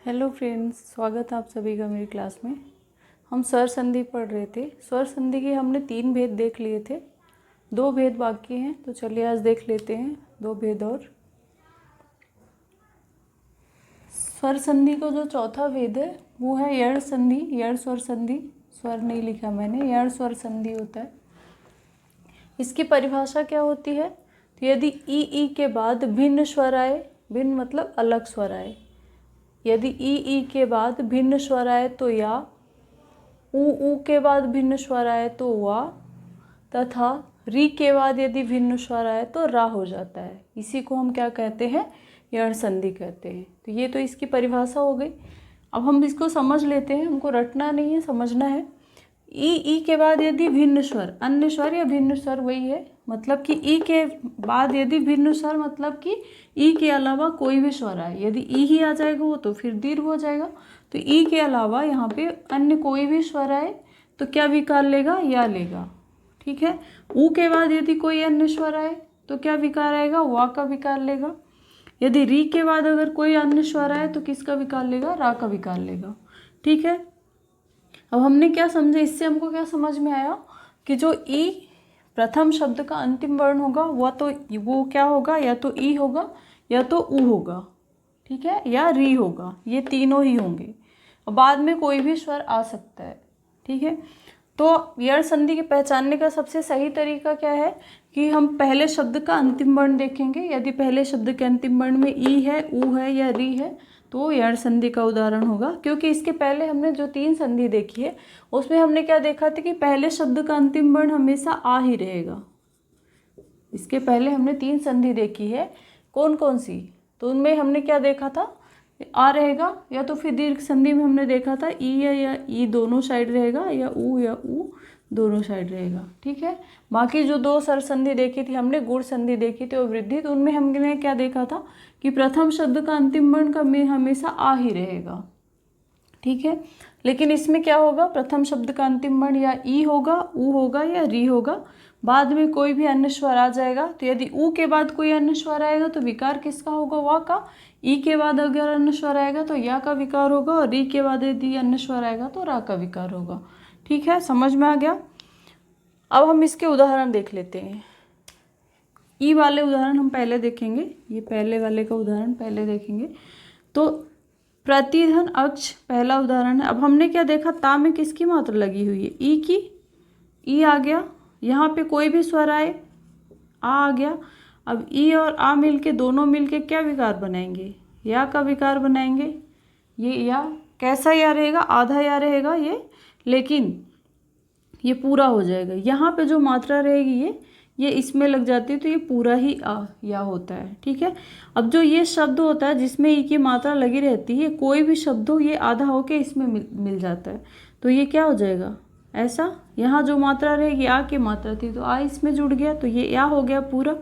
Hello friends, स्वागत है आप सभी का मेरी क्लास में। हम स्वर संधि पढ़ रहे थे। स्वर संधि के हमने 3 भेद देख लिए थे, 2 भेद बाकी हैं, तो चलिए आज देख लेते हैं 2 भेद और। स्वर संधि का जो चौथा भेद है वो है यण संधि, यण स्वर संधि। स्वर नहीं लिखा मैंने, यण स्वर संधि होता है। इसकी परिभाषा क्या होती है? तो यदि ई के बाद भिन्न स्वर आए, भिन्न मतलब अलग स्वर आए, यदि ई के बाद भिन्न स्वर आए तो या, ऊ के बाद भिन्न स्वर आए तो वा, तथा री के बाद यदि भिन्न स्वर आए तो रा हो जाता है। इसी को हम क्या कहते हैं? यण संधि कहते हैं। तो ये तो इसकी परिभाषा हो गई। अब हम इसको समझ लेते हैं, हमको रटना नहीं है, समझना है। ई के बाद यदि भिन्न स्वर, अन्य स्वर या भिन्न स्वर वही है, मतलब कि ई के बाद यदि भिन्न स्वर मतलब कि ई के अलावा कोई भी स्वर आए, यदि ई ही आ जाएगा वो तो फिर दीर्घ हो जाएगा। तो ई के अलावा यहाँ पे अन्य कोई भी स्वर आए तो क्या विकार लेगा? या लेगा। ठीक है। ऊ के बाद यदि कोई अन्य स्वर आए तो क्या विकार आएगा? वा का विकार लेगा। यदि री के बाद अगर कोई अन्य स्वर आए तो किसका विकार लेगा? रा का विकार लेगा। ठीक है। अब हमने क्या समझा, इससे हमको क्या समझ में आया कि जो ई प्रथम शब्द का अंतिम वर्ण होगा वो क्या होगा? या तो ई होगा या तो ऊ होगा, ठीक है, या री होगा, ये तीनों ही होंगे। बाद में कोई भी स्वर आ सकता है। ठीक है। तो यण संधि के पहचानने का सबसे सही तरीका क्या है कि हम पहले शब्द का अंतिम वर्ण देखेंगे। यदि पहले शब्द के अंतिम वर्ण में ई है, ऊ है या री है तो यण संधि का उदाहरण होगा। क्योंकि इसके पहले हमने जो 3 संधि देखी है उसमें हमने क्या देखा था कि पहले शब्द का अंतिम वर्ण हमेशा आ ही रहेगा। इसके पहले हमने 3 संधि देखी है, कौन कौन सी? तो उनमें हमने क्या देखा था? आ रहेगा, या तो फिर दीर्घ संधि में हमने देखा था ई या ई दोनों साइड रहेगा, या ऊ दोनों साइड रहेगा। ठीक है। बाकी जो 2 स्वर संधि देखी थी हमने, गुण संधि देखी थी और वृद्धि, तो उनमें हमने क्या देखा था कि प्रथम शब्द का अंतिम वर्ण का हमेशा आ ही रहेगा। ठीक है। लेकिन इसमें क्या होगा? प्रथम शब्द का अंतिम वर्ण या ई होगा, ऊ होगा या री होगा, बाद में कोई भी अन्य स्वर आ जाएगा। तो यदि ऊ के बाद कोई अन्य स्वर आएगा तो विकार किसका होगा? वा का। ई के बाद अगर अन्य स्वर आएगा तो या का विकार होगा, और री के बाद यदि अन्य स्वर आएगा तो रा का विकार होगा। ठीक है, समझ में आ गया। अब हम इसके उदाहरण देख लेते हैं। ई वाले उदाहरण हम पहले देखेंगे, ये पहले वाले का उदाहरण पहले देखेंगे। तो प्रतिधन अक्ष पहला उदाहरण है। अब हमने क्या देखा? ता में किसकी मात्रा लगी हुई है? ई की। ई आ गया, यहाँ पे कोई भी स्वर आए, आ गया। अब ई और आ मिलके दोनों मिलके क्या विकार बनाएंगे? या का विकार बनाएंगे। ये या कैसा या रहेगा? आधा या रहेगा ये, लेकिन ये पूरा हो जाएगा। यहाँ पे जो मात्रा रहेगी ये इसमें लग जाती है तो ये पूरा ही आ या होता है। ठीक है। अब जो ये शब्द होता है जिसमें ई की मात्रा लगी रहती है, कोई भी शब्द हो ये आधा होके इसमें मिल जाता है, तो ये क्या हो जाएगा? ऐसा। यहाँ जो मात्रा रहेगी आ की मात्रा थी तो आ इसमें जुड़ गया तो ये या हो गया पूरा।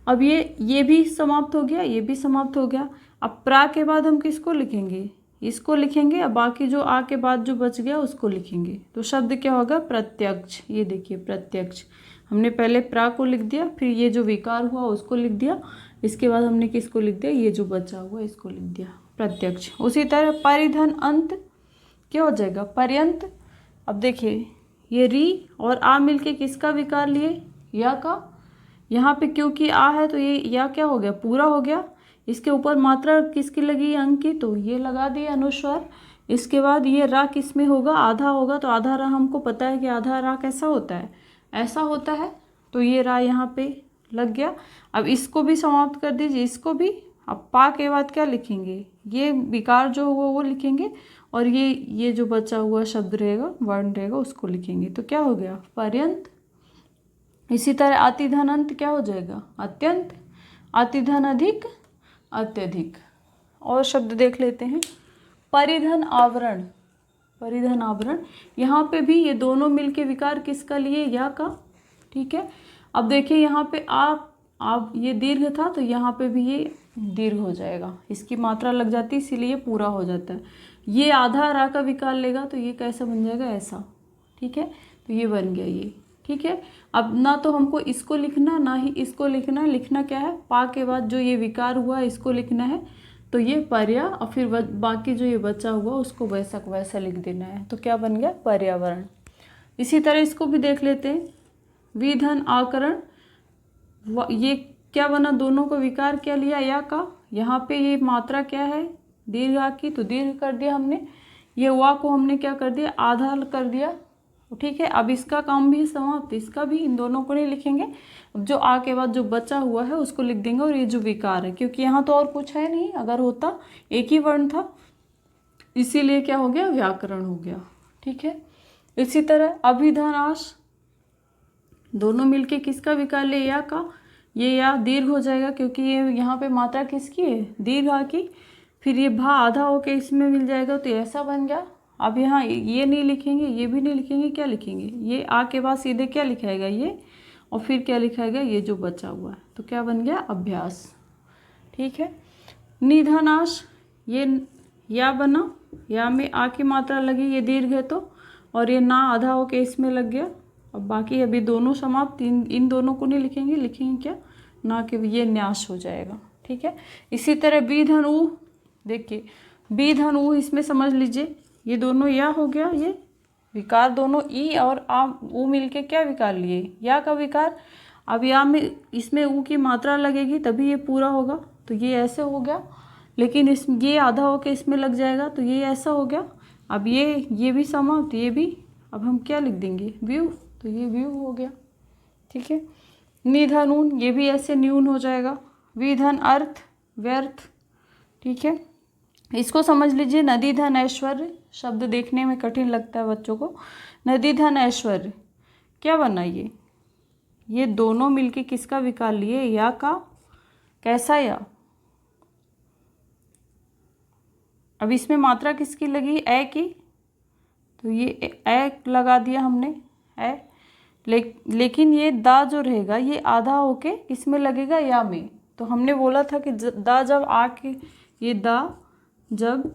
अब ये भी समाप्त हो गया, ये भी समाप्त हो गया। अब प्रा के बाद हम किसको लिखेंगे? इसको लिखेंगे। अब बाकी जो आ के बाद जो बच गया उसको लिखेंगे। तो शब्द क्या होगा? प्रत्यक्ष। ये देखिए प्रत्यक्ष। हमने पहले प्रा को लिख दिया, फिर ये जो विकार हुआ उसको लिख दिया, इसके बाद हमने किसको लिख दिया? ये जो बचा हुआ इसको लिख दिया, प्रत्यक्ष। उसी तरह परिधन अंत क्या हो जाएगा? पर्यंत। अब देखिए ये री और आ मिलके किसका विकार लिए? या का। यहाँ पे क्योंकि आ है तो ये या क्या हो गया? पूरा हो गया। इसके ऊपर मात्रा किसकी लगी? अंक की, तो ये लगा दिए अनुस्वार। इसके बाद ये रा किस में होगा? आधा होगा, तो आधा रा हमको पता है कि आधा रा कैसा होता है? ऐसा होता है। तो ये रा यहाँ पे लग गया। अब इसको भी समाप्त कर दीजिए, इसको भी। अब पा के बाद क्या लिखेंगे? ये विकार जो हुआ वो लिखेंगे, और ये जो बचा हुआ शब्द रहेगा, वर्ण रहेगा, उसको लिखेंगे। तो क्या हो गया? पर्यंत। इसी तरह अतिधन अंत क्या हो जाएगा? अत्यंत। अतिधन अधिक, अत्यधिक। और शब्द देख लेते हैं। परिधन आवरण। परिधन आवरण, यहाँ पे भी ये दोनों मिलके विकार किसका लिए? या का। ठीक है। अब देखिए यहाँ पे आप ये दीर्घ था तो यहाँ पे भी ये दीर्घ हो जाएगा, इसकी मात्रा लग जाती है इसीलिए पूरा हो जाता है। ये आधा रा का विकार लेगा तो ये कैसा बन जाएगा? ऐसा। ठीक है। तो ये बन गया ये। ठीक है। अब ना तो हमको इसको लिखना ना ही इसको लिखना। लिखना क्या है? पा के बाद जो ये विकार हुआ इसको लिखना है। तो ये पर्या और फिर बाकी जो ये बचा हुआ उसको वैसा को वैसा लिख देना है। तो क्या बन गया? पर्यावरण। इसी तरह इसको भी देख लेते हैं। विधन आकरण, ये क्या बना? दोनों को विकार क्या लिया? या का। यहाँ पे ये मात्रा क्या है? दीर्घ आ की, तो दीर्घ कर दिया हमने। ये वा को हमने क्या कर दिया? आधा कर दिया। ठीक है, अब इसका काम भी समाप्त। इसका भी, इन दोनों को नहीं लिखेंगे। अब जो आ के बाद जो बचा हुआ है उसको लिख देंगे। और ये जो विकार है, क्योंकि यहाँ तो और कुछ है नहीं, अगर होता एक ही वर्ण था, इसीलिए क्या हो गया? व्याकरण हो गया। ठीक है, इसी तरह अभिधानाश, दोनों मिलके किसका विकार ले? या का। ये या दीर्घ हो जाएगा, क्योंकि ये यहाँ पे मात्रा किसकी है? दीर्घ आ की। फिर ये भा आधा होके इसमें मिल जाएगा, तो ऐसा बन गया। अब यहाँ ये नहीं लिखेंगे, ये भी नहीं लिखेंगे, क्या लिखेंगे? ये आ के बाद सीधे क्या लिखाएगा? ये, और फिर क्या लिखाएगा? ये जो बचा हुआ है। तो क्या बन गया? अभ्यास। ठीक है, निधनाश, ये या बना, या में आ की मात्रा लगी, ये दीर्घ है तो, और ये ना आधा होके इसमें लग गया। अब बाकी अभी दोनों समाप्त, इन दोनों को नहीं लिखेंगे, लिखेंगे क्या? ना कि ये न्यास हो जाएगा। ठीक है, इसी तरह बी धन ऊ, देखिए बी धन ऊ, इसमें समझ लीजिए ये दोनों या हो गया, ये विकार दोनों ई और आ ऊ मिलके क्या विकार लिए? या का विकार। अब या में इसमें ऊ की मात्रा लगेगी तभी ये पूरा होगा, तो ये ऐसे हो गया। लेकिन इस ये आधा होके इसमें लग जाएगा, तो ये ऐसा हो गया। अब ये भी समाप्त, ये भी। अब हम क्या लिख देंगे? व्यू, तो ये व्यू हो गया। ठीक है, निधन ऊन, ये भी ऐसे न्यून हो जाएगा। विधन अर्थ, व्यर्थ। ठीक है, इसको समझ लीजिए। नदी धन ऐश्वर्य, शब्द देखने में कठिन लगता है बच्चों को। नदी धन ऐश्वर्य क्या बना? ये दोनों मिलके किसका विकार लिए? या का। कैसा या? अब इसमें मात्रा किसकी लगी? ए की, तो ये ए लगा दिया हमने, ए। लेकिन ये दा जो रहेगा ये आधा होके किसमें लगेगा? या में। तो हमने बोला था कि दा जब आ के, ये दा जब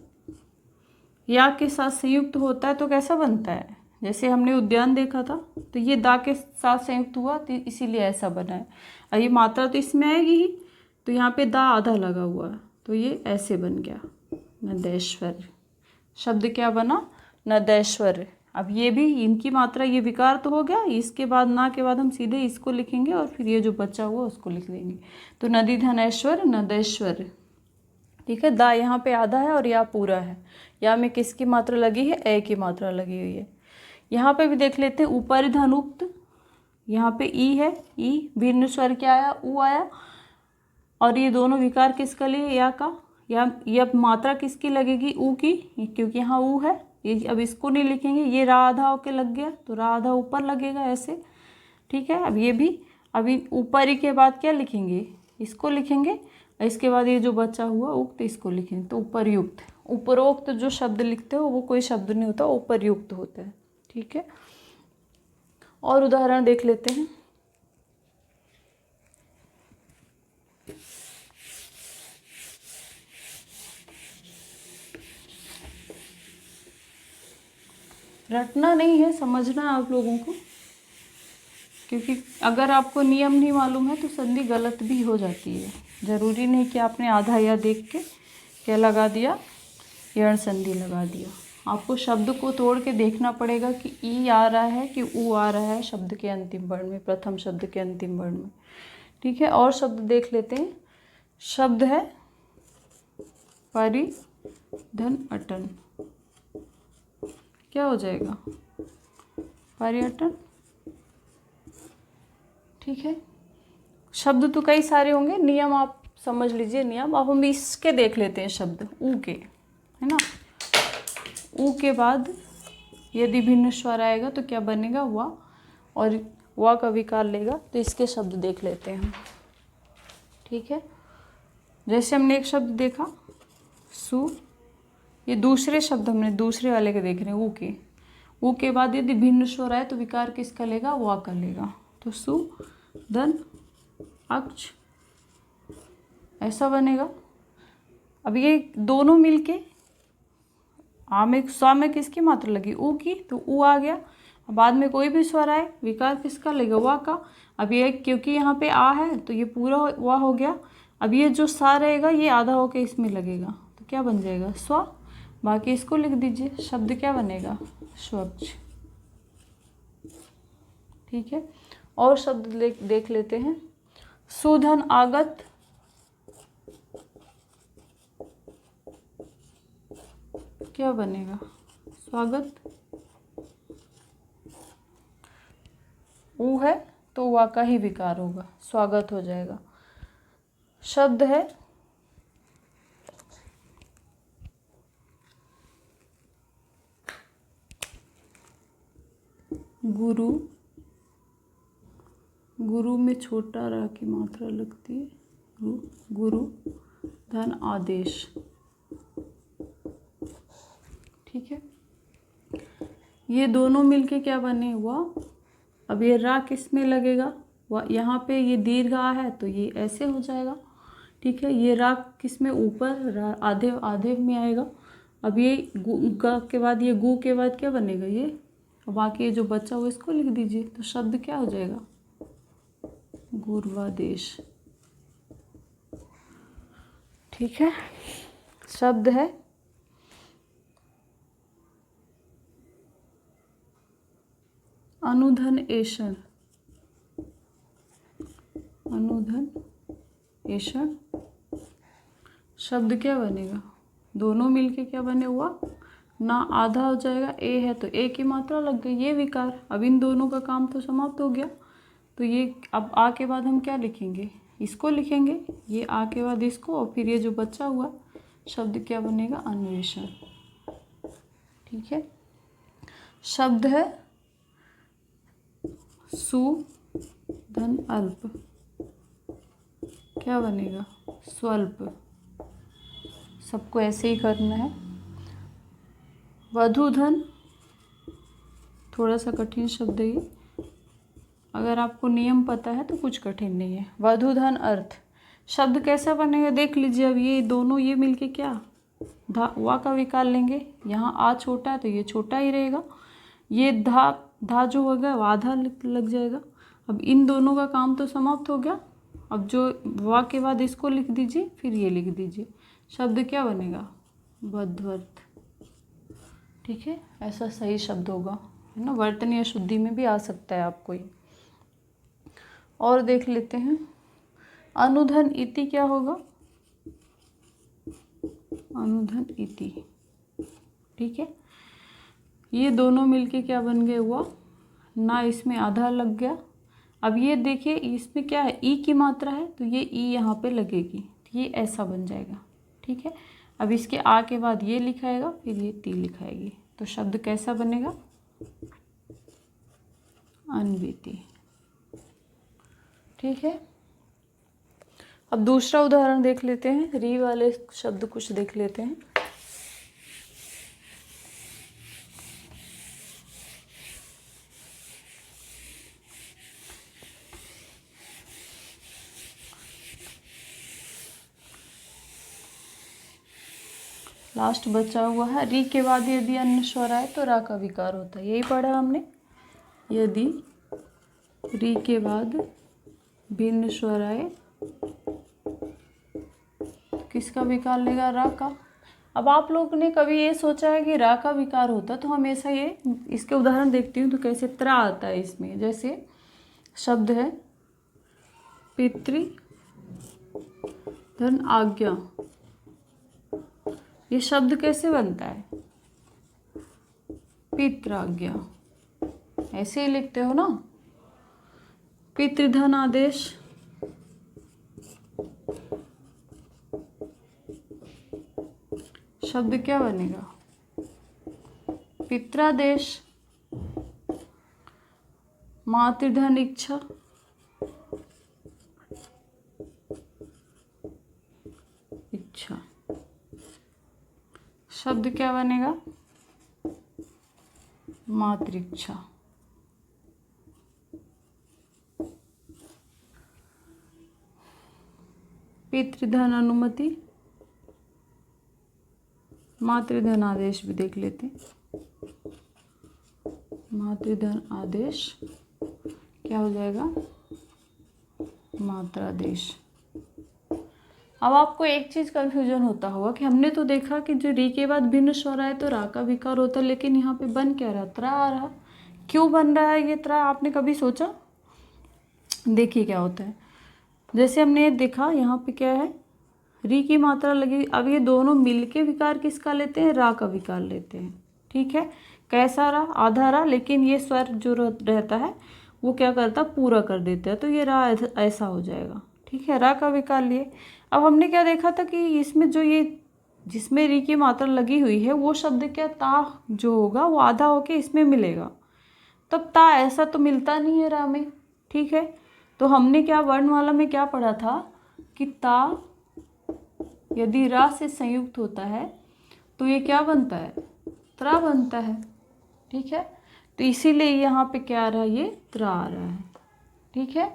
या के साथ संयुक्त होता है तो कैसा बनता है? जैसे हमने उद्यान देखा था, तो ये दा के साथ संयुक्त हुआ, तो इसीलिए ऐसा बना है। और ये मात्रा तो इसमें आएगी ही, तो यहाँ पे दा आधा लगा हुआ है, तो ये ऐसे बन गया। नदैश्वर्य शब्द क्या बना? नदैश्वर्य। अब ये भी, इनकी मात्रा, ये विकार तो हो गया। इसके बाद ना के बाद हम सीधे इसको लिखेंगे और फिर ये जो बचा हुआ उसको लिख देंगे। तो नदी धनैश्वर्य, नदैश्वर्य। ठीक है, दा यहाँ पे आधा है और या पूरा है। या में किसकी मात्रा लगी है? ए की मात्रा लगी हुई है। यहाँ पे भी देख लेते हैं। ऊपर धनुक्त, यहाँ पे ई है, ई। भिन्न स्वर क्या आया? ऊ आया। और ये दोनों विकार किसका लिए? या का। या मात्रा किसकी लगेगी? ऊ की, क्योंकि यहाँ ऊ है। ये अब इसको नहीं लिखेंगे, ये रा आधा होके लग गया, तो रा आधा ऊपर लगेगा ऐसे। ठीक है, अब ये भी, अभी ऊपर ही के बाद क्या लिखेंगे? इसको लिखेंगे। इसके बाद ये जो बचा हुआ उक्त, इसको लिखेंगे। तो उपरयुक्त, उपरोक्त जो शब्द लिखते हो वो कोई शब्द नहीं होता, उपरयुक्त होता है। ठीक है, और उदाहरण देख लेते हैं। रटना नहीं है, समझना आप लोगों को, क्योंकि अगर आपको नियम नहीं मालूम है तो संधि गलत भी हो जाती है। ज़रूरी नहीं कि आपने आधा या देख के क्या लगा दिया, यण संधि लगा दिया। आपको शब्द को तोड़ के देखना पड़ेगा कि ई आ रहा है कि ऊ आ रहा है शब्द के अंतिम वर्ण में, प्रथम शब्द के अंतिम वर्ण में। ठीक है, और शब्द देख लेते हैं। शब्द है परिधन अटन, क्या हो जाएगा? पर्यटन। ठीक है, शब्द तो कई सारे होंगे, नियम आप समझ लीजिए नियम। अब हम इसके देख लेते हैं शब्द ऊ के, है ना। ऊ के बाद यदि भिन्न स्वर आएगा तो क्या बनेगा? वा, और वा का विकार लेगा, तो इसके शब्द देख लेते हैं हम। ठीक है, जैसे हमने एक शब्द देखा सु, ये दूसरे शब्द हमने दूसरे वाले के देख रहे हैं, ऊ के। ऊ के बाद यदि भिन्न स्वर आए तो विकार किसका लेगा? वा का लेगा। तो सु धन अक्ष, ऐसा बनेगा। अब ये दोनों मिलके आ में, स्वा में किसकी मात्रा लगी? ऊ की, तो ऊ आ गया। अब बाद में कोई भी स्वर आए, विकार किसका लेगा? वा का। अब ये क्योंकि यहाँ पे आ है तो ये पूरा वा हो गया। अब ये जो सा रहेगा ये आधा होके इसमें लगेगा तो क्या बन जाएगा स्व। बाकी इसको लिख दीजिए, शब्द क्या बनेगा स्वच्छ। ठीक है, और शब्द देख लेते हैं। सुधन आगत, क्या बनेगा स्वागत। ऊ है तो वा का ही विकार होगा, स्वागत हो जाएगा। शब्द है गुरु, गुरु में छोटा रा की मात्रा लगती है, गुरु धन आदेश। ठीक है, ये दोनों मिलके क्या बने हुआ। अब ये रा किस में लगेगा, यहाँ पे ये दीर्घ आ है तो ये ऐसे हो जाएगा। ठीक है, ये रा किस में ऊपर आधे आधे में आएगा। अब ये गा के बाद ये गु के बाद क्या बनेगा ये, बाकी जो बचा हुआ इसको लिख दीजिए तो शब्द क्या हो जाएगा गुर्वादेश। ठीक है, शब्द है अनुधन एषण, अनुधन एषण। शब्द क्या बनेगा, दोनों मिलके क्या बने हुआ ना, आधा हो जाएगा, ए है तो ए की मात्रा लग गई, ये विकार। अब इन दोनों का काम तो समाप्त हो गया। तो ये अब आ के बाद हम क्या लिखेंगे, इसको लिखेंगे, ये आ के बाद इसको, और फिर ये जो बचा हुआ शब्द क्या बनेगा अन्वेषण। ठीक है, शब्द है सु धन अल्प, क्या बनेगा स्वल्प। सबको ऐसे ही करना है। वधु धन, थोड़ा सा कठिन शब्द है ये, अगर आपको नियम पता है तो कुछ कठिन नहीं है। वधु धन अर्थ, शब्द कैसा बनेगा देख लीजिए। अब ये दोनों ये मिलके क्या वा का विकार लेंगे, यहाँ आ छोटा है तो ये छोटा ही रहेगा, ये धा जो होगा वो आधा लग जाएगा। अब इन दोनों का काम तो समाप्त हो गया। अब जो वा के बाद इसको लिख दीजिए, फिर ये लिख दीजिए, शब्द क्या बनेगा बद्धवर्त। ठीक है, ऐसा सही शब्द होगा, है ना। वर्तनी अशुद्धि में भी आ सकता है आपको ये। और देख लेते हैं अनुधन इति क्या होगा, अनुधन इति। ठीक है, ये दोनों मिलके क्या बन गए हुआ ना, इसमें आधा लग गया। अब ये देखिए इसमें क्या है ई की मात्रा है तो ये ई यहाँ पे लगेगी, तो ये ऐसा बन जाएगा। ठीक है, अब इसके आ के बाद ये लिखाएगा, फिर ये ती लिखाएगी, तो शब्द कैसा बनेगा अन्वीति। ठीक है, अब दूसरा उदाहरण देख लेते हैं, री वाले शब्द कुछ देख लेते हैं। लास्ट बचा हुआ है री के बाद यदि अन्य स्वर आए तो रा का विकार होता है, यही पढ़ा हमने। यदि री के बाद भिन्न स्वर आए तो किसका विकार लेगा रा का। अब आप लोग ने कभी ये सोचा है कि रा का विकार होता, तो हमेशा ये इसके उदाहरण देखती हूँ तो कैसे त्रा आता है इसमें। जैसे शब्द है पितृ धन आज्ञा, ये शब्द कैसे बनता है पित्राज्ञा, ऐसे ही लिखते हो ना। पितृधन आदेश, शब्द क्या बनेगा पित्रादेश। मातृधन इच्छा, इच्छा, शब्द क्या बनेगा मातृइच्छा। पितृधन अनुमति, मातृधन आदेश भी देख लेते हैं। मातृधन आदेश क्या हो जाएगा मात्रादेश। अब आपको एक चीज़ कन्फ्यूजन होता होगा कि हमने तो देखा कि जो री के बाद भिन्न स्वर आए तो रा का विकार होता है, लेकिन यहाँ पे बन क्या रहा, त्रा आ रहा। क्यों बन रहा है ये त्रा, आपने कभी सोचा? देखिए क्या होता है, जैसे हमने देखा यहाँ पे क्या है, री की मात्रा लगी, अब ये दोनों मिलके विकार किसका लेते हैं, रा का विकार लेते हैं। ठीक है, कैसा रहा, आधा रा, लेकिन ये स्वर जो रहता है वो क्या करता, पूरा कर देता है, तो ये रा ऐसा हो जाएगा। ठीक है, रा का विकार लिए। अब हमने क्या देखा था कि इसमें जो ये जिसमें री की मात्रा लगी हुई है वो शब्द क्या, ता जो होगा वो आधा होके इसमें मिलेगा, तब ता ऐसा तो मिलता नहीं है रा में। ठीक है, तो हमने क्या वर्णमाला में क्या पढ़ा था कि ता यदि रा से संयुक्त होता है तो ये क्या बनता है, त्रा बनता है। ठीक है, तो इसीलिए यहाँ पे क्या आ रहा है, ये त्रा आ रहा है। ठीक है,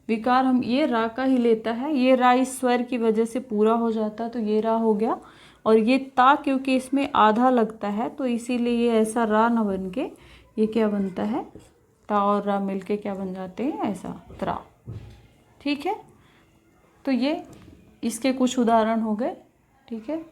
विकार हम ये रा का ही लेता है, ये रा इस स्वर की वजह से पूरा हो जाता है तो ये रा हो गया, और ये ता क्योंकि इसमें आधा लगता है तो इसीलिए ये ऐसा रा न बन के ये क्या बनता है, ता और रा मिलके क्या बन जाते हैं, ऐसा त्रा। ठीक है, तो ये इसके कुछ उदाहरण हो गए। ठीक है,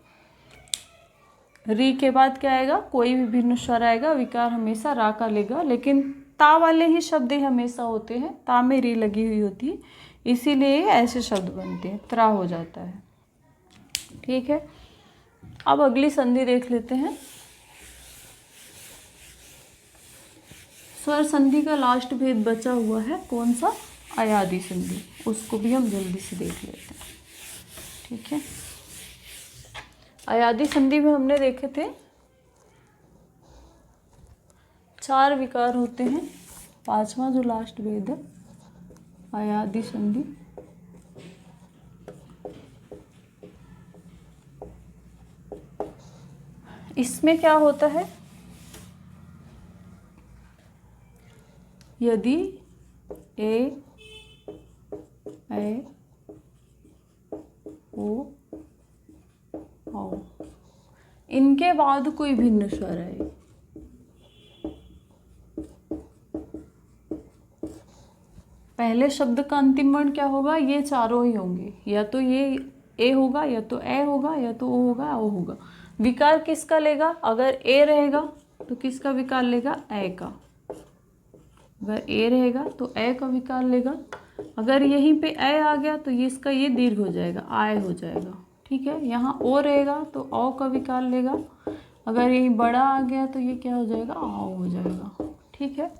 री के बाद क्या आएगा, कोई भी भिन्न स्वर आएगा, विकार हमेशा रा का लेगा, लेकिन ता वाले ही शब्द हमेशा होते हैं, ता में री लगी हुई होती है, इसीलिए ऐसे शब्द बनते हैं, त्रा हो जाता है। ठीक है, अब अगली संधि देख लेते हैं। स्वर संधि का लास्ट भेद बचा हुआ है, कौन सा, अयादि संधि, उसको भी हम जल्दी से देख लेते हैं। ठीक है, अयादि संधि में हमने देखे थे 4 विकार होते हैं, 5वां जो लास्ट भेद है अयादि संधि। इसमें क्या होता है, यदि ए ओ इनके बाद कोई भिन्न स्वर है, पहले शब्द का अंतिम वर्ण क्या होगा, ये चारों ही होंगे, या तो ये ए होगा, या तो ए होगा, या तो ओ होगा, ओ होगा। विकार किसका लेगा, अगर ए रहेगा तो किसका विकार लेगा, ए का। अगर ए रहेगा तो ए का विकार लेगा, अगर यहीं पे ए आ गया तो ये इसका ये दीर्घ हो जाएगा, आय हो जाएगा। ठीक है, यहाँ ओ रहेगा तो औ का विकार लेगा, अगर यही बड़ा आ गया तो ये क्या हो जाएगा, आओ हो जाएगा। ठीक है,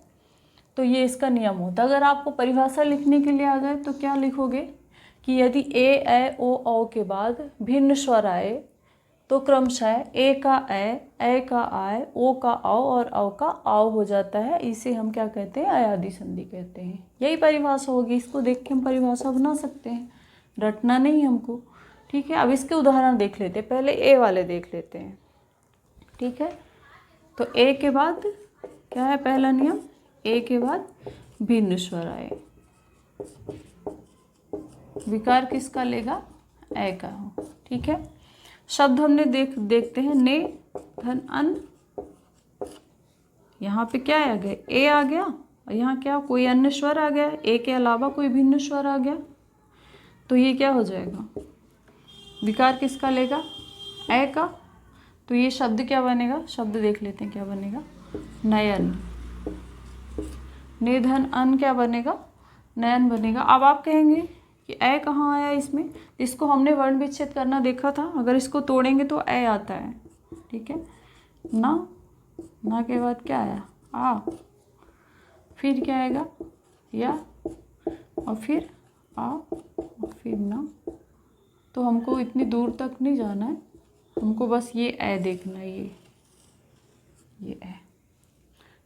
तो ये इसका नियम होता है। अगर आपको परिभाषा लिखने के लिए आ जाए तो क्या लिखोगे कि यदि ए ओ औ के बाद भिन्न स्वर आए तो क्रमशः ए का ए का आय, ओ का औ और औ का आओ हो जाता है, इसे हम क्या कहते हैं, अयादि संधि कहते हैं। यही परिभाषा होगी, इसको देख के हम परिभाषा बना सकते हैं, रटना नहीं हमको। ठीक है, अब इसके उदाहरण देख लेते हैं, पहले ए वाले देख लेते हैं। ठीक है, तो ए के बाद क्या है, पहला नियम, ए के बाद भिन्न स्वर आए, विकार किसका लेगा, ए का हो। ठीक है, शब्द हमने देखते हैं, ने धन अन, यहाँ पे क्या आ गया, ए आ गया, और यहाँ क्या कोई अन्य स्वर आ गया, ए के अलावा कोई भिन्न स्वर आ गया, तो ये क्या हो जाएगा, विकार किसका लेगा, ए का। तो ये शब्द क्या बनेगा, शब्द देख लेते हैं क्या बनेगा, नयन। निधन अन क्या बनेगा, नयन बनेगा। अब आप कहेंगे कि ए कहाँ आया इसमें, इसको हमने वर्ण विच्छेद करना देखा था, अगर इसको तोड़ेंगे तो ए आता है। ठीक है, ना के बाद क्या आया, आ, फिर क्या आएगा, या, और फिर आ, और फिर ना। तो हमको इतनी दूर तक नहीं जाना है, हमको बस ये ए देखना है, ये ए।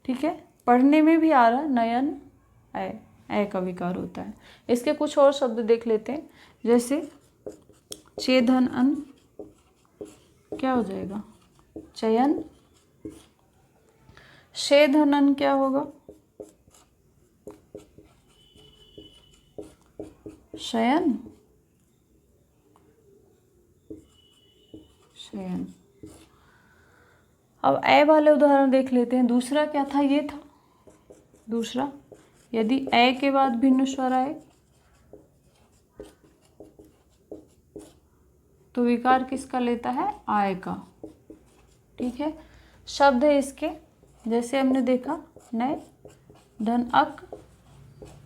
ठीक है, पढ़ने में भी आ रहा है, नयन ए का विकार होता है। इसके कुछ और शब्द देख लेते हैं, जैसे चेधन अन क्या हो जाएगा, चयन। शेधनन क्या होगा, शयन, शयन। अब ए वाले उदाहरण देख लेते हैं। दूसरा क्या था, ये था दूसरा, यदि ए के बाद भिन्न स्वर आए तो विकार किसका लेता है? आय का। ठीक है, शब्द है इसके, जैसे हमने देखा नए धन अक,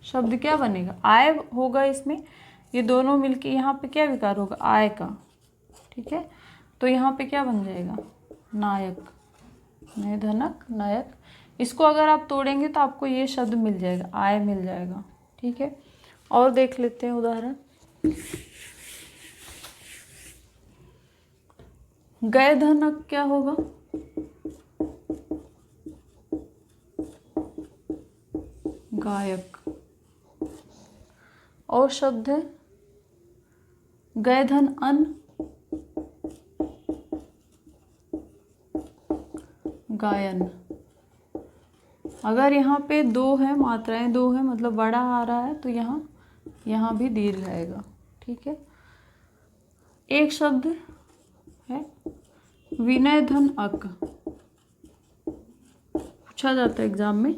शब्द क्या बनेगा? आय होगा इसमें, ये दोनों मिलके यहाँ पे क्या विकार होगा? आय का। ठीक है, तो यहाँ पे क्या बन जाएगा? नायक, नए धनक नायक। इसको अगर आप तोड़ेंगे तो आपको ये शब्द मिल जाएगा, आय मिल जाएगा। ठीक है, और देख लेते हैं उदाहरण। गए धनक क्या होगा? गायक। और शब्द है गए धन अन, गायन। अगर यहाँ पे दो है, मात्राएं दो है, मतलब बड़ा आ रहा है, तो यहाँ भी दीर्घ आएगा। ठीक है, एक शब्द है विनय धन अक, पूछा जाता है एग्जाम में,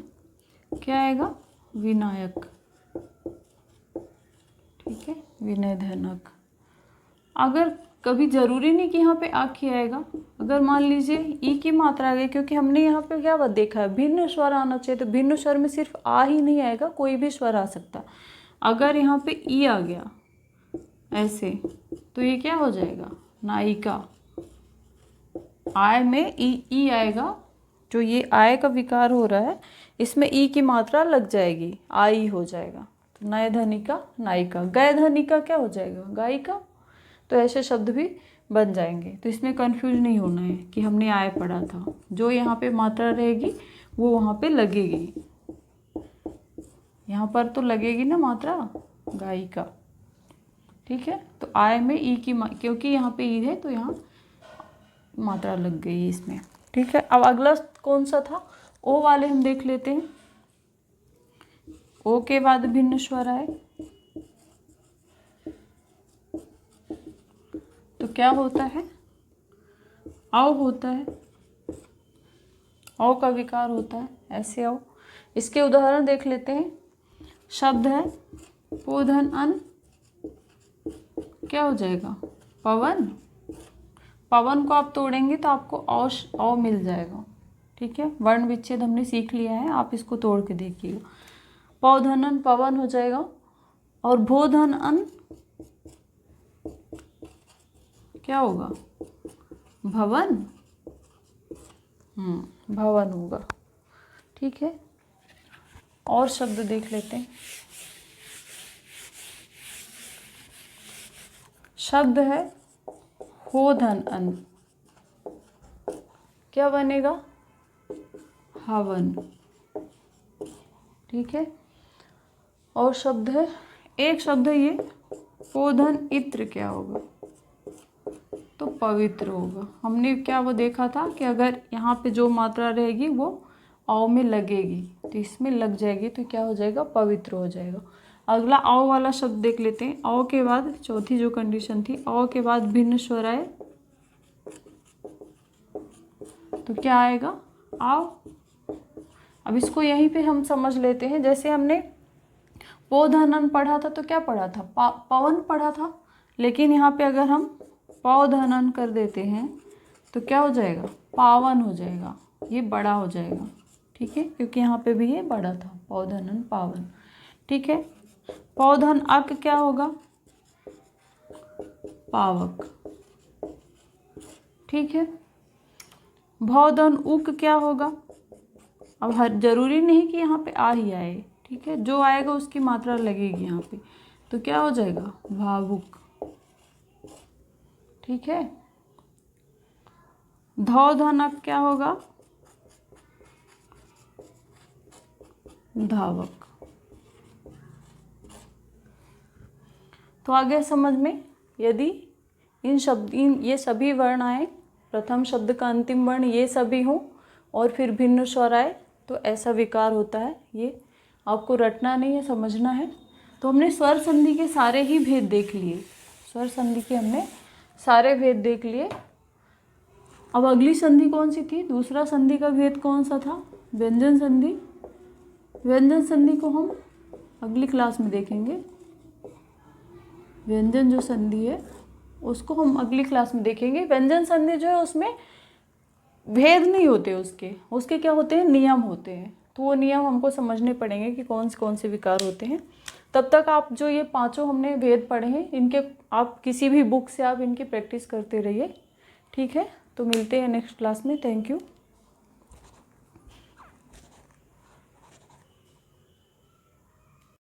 क्या आएगा? विनायक। ठीक है, विनय धन अक। अगर कभी जरूरी नहीं कि यहाँ पे अक ही आएगा, अगर मान लीजिए ई की मात्रा आ गई, क्योंकि हमने यहाँ पे क्या बात देखा है, भिन्न स्वर आना चाहिए, तो भिन्न स्वर में सिर्फ आ ही नहीं आएगा, कोई भी स्वर आ सकता। अगर यहाँ पे ई आ गया ऐसे, तो ये क्या हो जाएगा? नायिका। आय में ई आएगा, जो ये आय का विकार हो रहा है, इसमें ई की मात्रा लग जाएगी, आई हो जाएगा। तो नए धनिका नायिका। गए धनिका क्या हो जाएगा? गायिका। तो ऐसे शब्द भी बन जाएंगे। तो इसमें कंफ्यूज नहीं होना है कि हमने आय पढ़ा था, जो यहाँ पे मात्रा रहेगी वो वहाँ पे लगेगी। यहाँ पर तो लगेगी ना मात्रा, गायिका। ठीक है, तो आय में ई की क्योंकि यहाँ पे ई है तो यहाँ मात्रा लग गई इसमें। ठीक है, अब अगला कौन सा था? ओ वाले हम देख लेते हैं। ओ के बाद भिन्न स्वर आए तो क्या होता है? औ होता है, औ का विकार होता है, ऐसे औ। इसके उदाहरण देख लेते हैं। शब्द है पोधन अन, क्या हो जाएगा? पवन। पवन को आप तोड़ेंगे तो आपको औ मिल जाएगा। ठीक है, वर्ण विच्छेद हमने सीख लिया है, आप इसको तोड़ के देखिएगा। पौधनन पवन हो जाएगा, और भोधन अन क्या होगा? भवन। भवन होगा। ठीक है, और शब्द देख लेते हैं। शब्द है होधन अन, क्या बनेगा? हवन। ठीक है, और शब्द है, एक शब्द है ये पोधन इत्र, क्या होगा? तो पवित्र होगा। हमने क्या वो देखा था कि अगर यहाँ पे जो मात्रा रहेगी वो औ में लगेगी, तो इसमें लग जाएगी तो क्या हो जाएगा? पवित्र हो जाएगा। अगला औ वाला शब्द देख लेते हैं। औ के बाद चौथी जो कंडीशन थी, औ के बाद भिन्न स्वर आए तो क्या आएगा? आओ। अब इसको यहीं पे हम समझ लेते हैं। जैसे हमने पौधनन पढ़ा था तो क्या पढ़ा था? पवन पढ़ा था, लेकिन यहाँ पे अगर हम पौधनन कर देते हैं तो क्या हो जाएगा? पावन हो जाएगा, ये बड़ा हो जाएगा। ठीक है, क्योंकि यहाँ पे भी ये बड़ा था, पौधनन पावन। ठीक है, पौधन अक क्या होगा? पावक। ठीक है, भौधन उक क्या होगा? अब हर जरूरी नहीं कि यहाँ पे आ ही आए। ठीक है, जो आएगा उसकी मात्रा लगेगी यहाँ पे, तो क्या हो जाएगा? भावुक। ठीक है, धौधनक क्या होगा? धावक। तो आगे समझ में, यदि ये सभी वर्ण आए, प्रथम शब्द का अंतिम वर्ण ये सभी हों और फिर भिन्न स्वर आए, तो ऐसा विकार होता है। ये आपको रटना नहीं है, समझना है। तो हमने स्वर संधि के सारे ही भेद देख लिए, स्वर संधि के हमने सारे भेद देख लिए। अब अगली संधि कौन सी थी? दूसरा संधि का भेद कौन सा था? व्यंजन संधि। व्यंजन संधि को हम अगली क्लास में देखेंगे। व्यंजन जो संधि है उसको हम अगली क्लास में देखेंगे। व्यंजन संधि जो है उसमें भेद नहीं होते, उसके क्या होते हैं, नियम होते हैं। तो वो नियम हमको समझने पड़ेंगे कि कौन से विकार होते हैं। तब तक आप जो ये पांचों हमने भेद पढ़े हैं, इनके आप किसी भी बुक से आप इनकी प्रैक्टिस करते रहिए। ठीक है, तो मिलते हैं नेक्स्ट क्लास में। Thank you.